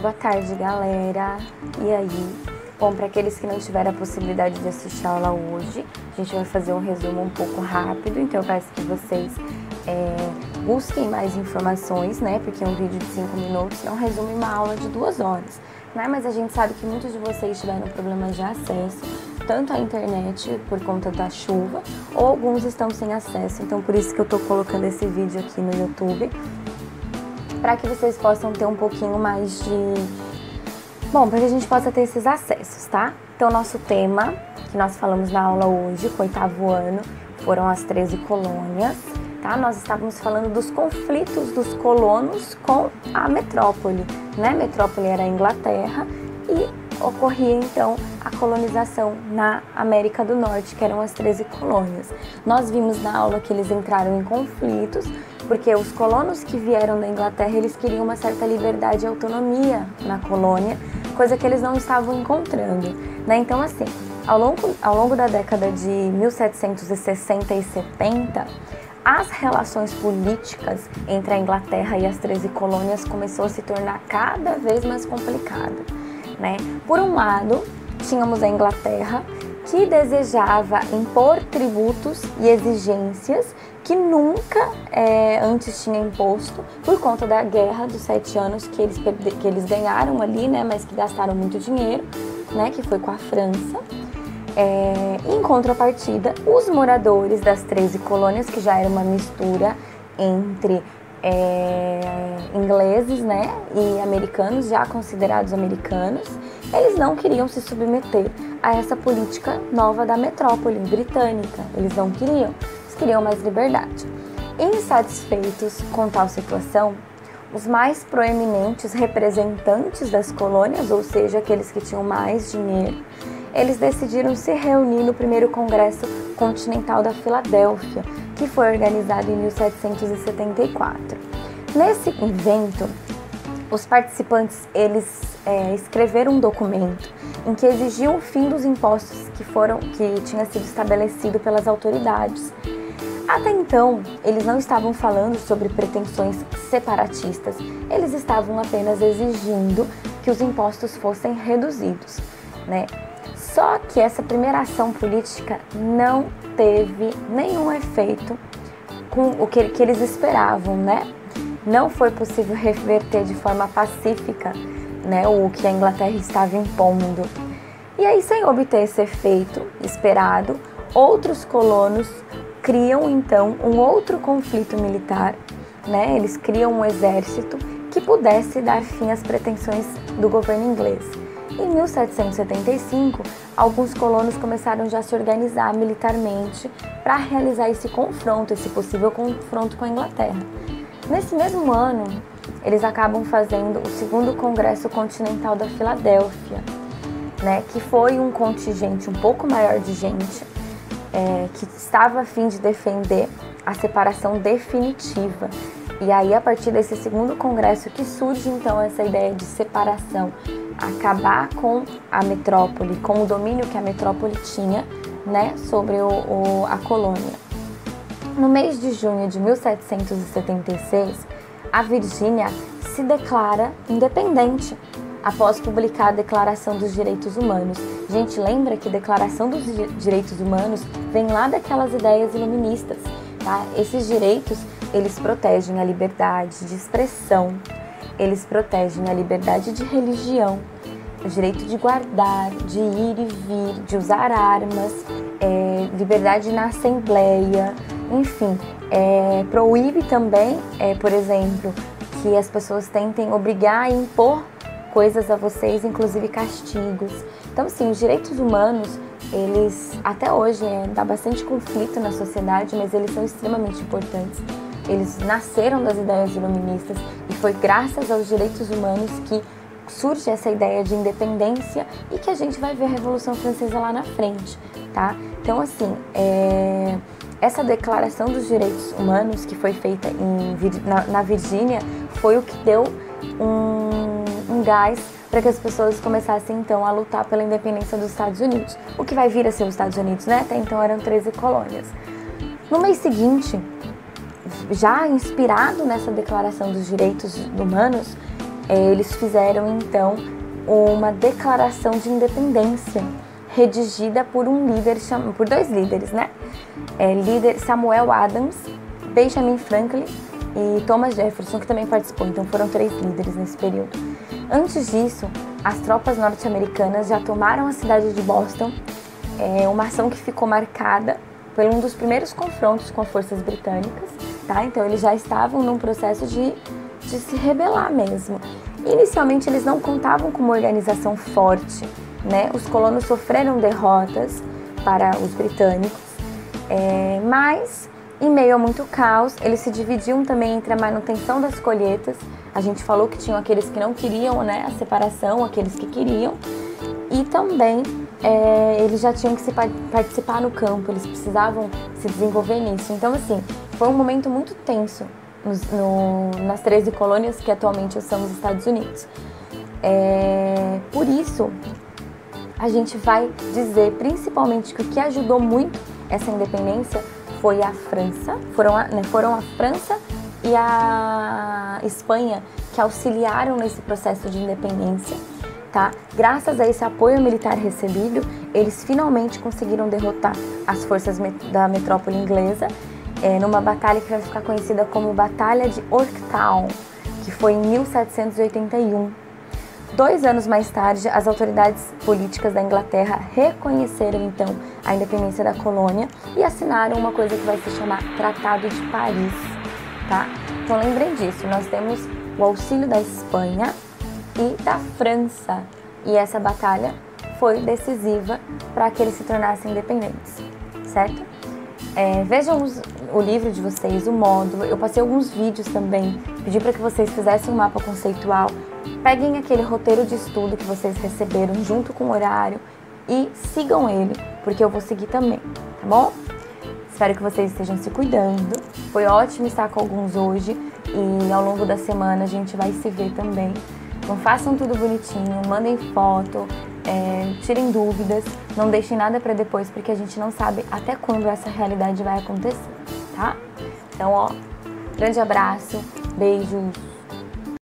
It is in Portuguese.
Boa tarde, galera. E aí? Bom, para aqueles que não tiveram a possibilidade de assistir a aula hoje, a gente vai fazer um resumo um pouco rápido, então eu peço que vocês busquem mais informações, né? Porque um vídeo de 5 minutos não resume uma aula de 2 horas, né? Mas a gente sabe que muitos de vocês tiveram problemas de acesso, tanto à internet por conta da chuva, ou alguns estão sem acesso, então por isso que eu tô colocando esse vídeo aqui no YouTube, para que vocês possam ter um pouquinho mais de... Bom, para que a gente possa ter esses acessos, tá? Então, nosso tema, que nós falamos na aula hoje, com o 8º ano, foram as 13 colônias, tá? Nós estávamos falando dos conflitos dos colonos com a metrópole, né? A metrópole era a Inglaterra e ocorria, então, a colonização na América do Norte, que eram as 13 colônias. Nós vimos na aula que eles entraram em conflitos, porque os colonos que vieram da Inglaterra, eles queriam uma certa liberdade e autonomia na colônia, coisa que eles não estavam encontrando, né? Então, assim, ao longo da década de 1760 e 70, as relações políticas entre a Inglaterra e as 13 colônias começou a se tornar cada vez mais complicada, né? Por um lado, tínhamos a Inglaterra, que desejava impor tributos e exigências que nunca antes tinha imposto, por conta da Guerra dos 7 anos que eles ganharam ali, né, mas que gastaram muito dinheiro, né, que foi com a França. Em contrapartida, os moradores das 13 colônias, que já era uma mistura entre ingleses, né, e americanos, já considerados americanos, eles não queriam se submeter a essa política nova da metrópole britânica. Eles não queriam, eles queriam mais liberdade. Insatisfeitos com tal situação, os mais proeminentes representantes das colônias, ou seja, aqueles que tinham mais dinheiro, eles decidiram se reunir no primeiro Congresso Continental da Filadélfia, que foi organizado em 1774. Nesse evento, os participantes eles escreveram um documento em que exigiam o fim dos impostos que tinha sido estabelecido pelas autoridades. Até então, eles não estavam falando sobre pretensões separatistas, eles estavam apenas exigindo que os impostos fossem reduzidos, né? Só que essa primeira ação política não teve nenhum efeito com o que eles esperavam, né? Não foi possível reverter de forma pacífica, né, o que a Inglaterra estava impondo. E aí, sem obter esse efeito esperado, outros colonos criam, então, um outro conflito militar, né? Eles criam um exército que pudesse dar fim às pretensões do governo inglês. Em 1775, alguns colonos começaram já a se organizar militarmente para realizar esse confronto, esse possível confronto com a Inglaterra. Nesse mesmo ano, eles acabam fazendo o segundo Congresso Continental da Filadélfia, né, que foi um contingente um pouco maior de gente, que estava a fim de defender a separação definitiva. E aí, a partir desse segundo congresso, que surge então essa ideia de separação, acabar com a metrópole, com o domínio que a metrópole tinha, né, sobre a colônia. No mês de junho de 1776, a Virgínia se declara independente após publicar a Declaração dos Direitos Humanos. Gente, lembra que a Declaração dos Direitos Humanos vem lá daquelas ideias iluministas, tá? Esses direitos, eles protegem a liberdade de expressão, eles protegem a liberdade de religião, o direito de guardar, de ir e vir, de usar armas, liberdade na assembleia, enfim, proíbe também, por exemplo, que as pessoas tentem obrigar e impor coisas a vocês, inclusive castigos. Então, assim, os direitos humanos, eles até hoje dá bastante conflito na sociedade, mas eles são extremamente importantes. Eles nasceram das ideias iluministas e foi graças aos direitos humanos que surge essa ideia de independência e que a gente vai ver a Revolução Francesa lá na frente, tá? Então, assim, essa Declaração dos Direitos Humanos que foi feita na Virgínia foi o que deu um gás para que as pessoas começassem, então, a lutar pela independência dos Estados Unidos. O que vai vir a ser os Estados Unidos, né? Até então eram 13 colônias. No mês seguinte, já inspirado nessa Declaração dos Direitos Humanos, eles fizeram então uma declaração de independência redigida por por dois líderes, né? Líder Samuel Adams, Benjamin Franklin e Thomas Jefferson, que também participou. Então foram 3 líderes nesse período. Antes disso, as tropas norte-americanas já tomaram a cidade de Boston, uma ação que ficou marcada por um dos primeiros confrontos com as forças britânicas, tá? Então eles já estavam num processo de se rebelar mesmo. Inicialmente eles não contavam com uma organização forte, né? Os colonos sofreram derrotas para os britânicos, mas em meio a muito caos, eles se dividiam também entre a manutenção das colheitas. A gente falou que tinham aqueles que não queriam, né, a separação, aqueles que queriam, e também eles já tinham que participar no campo, eles precisavam se desenvolver nisso. Então, assim, foi um momento muito tenso nas 13 colônias que atualmente são os Estados Unidos. Por isso, a gente vai dizer principalmente que o que ajudou muito essa independência foi a França, foram a França e a Espanha que auxiliaram nesse processo de independência, tá? Graças a esse apoio militar recebido, eles finalmente conseguiram derrotar as forças da metrópole inglesa, numa batalha que vai ficar conhecida como Batalha de Yorktown, que foi em 1781. 2 anos mais tarde, as autoridades políticas da Inglaterra reconheceram, então, a independência da colônia e assinaram uma coisa que vai se chamar Tratado de Paris, tá? Então, lembrem disso, nós temos o auxílio da Espanha e da França, e essa batalha foi decisiva para que eles se tornassem independentes, certo? Vejam o livro de vocês, o módulo, eu passei alguns vídeos também, pedi para que vocês fizessem um mapa conceitual. Peguem aquele roteiro de estudo que vocês receberam junto com o horário e sigam ele, porque eu vou seguir também, tá bom? Espero que vocês estejam se cuidando. Foi ótimo estar com alguns hoje e ao longo da semana a gente vai se ver também. Então façam tudo bonitinho, mandem foto, tirem dúvidas, não deixem nada para depois, porque a gente não sabe até quando essa realidade vai acontecer, tá? Então, grande abraço, beijos.